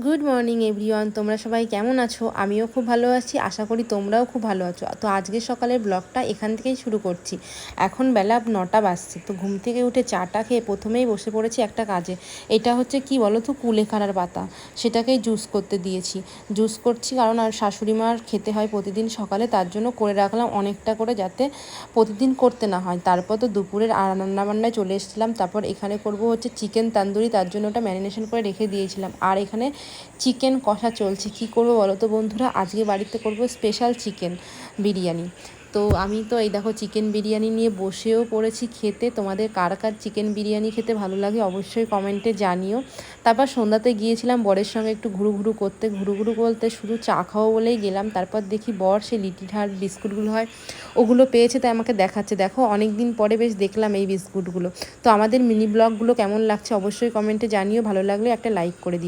Good morning everyone, তোমরা সবাই কেমন আছো? আমিও খুব ভালো আছি, আশা করি তোমরাও খুব ভালো আছো। তো আজকে সকালের ব্লগটা এখান থেকেই শুরু করছি। এখন বেলা 9টা বাজছে। তো ঘুম থেকে উঠে চাটা খেয়ে প্রথমেই বসে পড়েছি একটা কাজে। এটা হচ্ছে কি বলো তো, কুলেখাড়ার পাতা, সেটাকেই জুস করতে দিয়েছি। জুস করছি কারণ আর শাশুড়ি মার খেতে হয় প্রতিদিন সকালে, তার জন্য করে রাখলাম অনেকটা করে, যাতে প্রতিদিন করতে না হয়। তারপর তো দুপুরের রান্নাবান্নায় চলে এসেছিলাম। তারপর এখানে করব হচ্ছে চিকেন তান্দুরি, তার জন্য ওটা ম্যারিনেশন করে রেখে দিয়েছিলাম। আর এখানে চিকেন কষা চলছে। কি করব বলো তো বন্ধুরা, আজকে বাড়িতে করব স্পেশাল চিকেন বিরিয়ানি। তো আমি তো এই দেখো চিকেন বিরিয়ানি নিয়ে বসেও পড়েছি খেতে। তোমাদের কার কার চিকেন বিরিয়ানি খেতে ভালো লাগে অবশ্যই কমেন্টে জানিও। তারপর সন্ধ্যাতে গিয়েছিলাম বরের সঙ্গে একটু ঘুরু করতে। ঘুরু বলতে শুধু চা খাওয়া বলেই গেলাম। তারপর দেখি বর সে লিটিল হার্ট বিস্কুটগুলো হয় ওগুলো পেয়েছে, তাই আমাকে দেখাচ্ছে, দেখো অনেক দিন পরে বেশ দেখলাম এই বিস্কুটগুলো। তো আমাদের মিনি ব্লগগুলো কেমন লাগছে অবশ্যই কমেন্টে জানিও, ভালো লাগলে একটা লাইক করে দিও।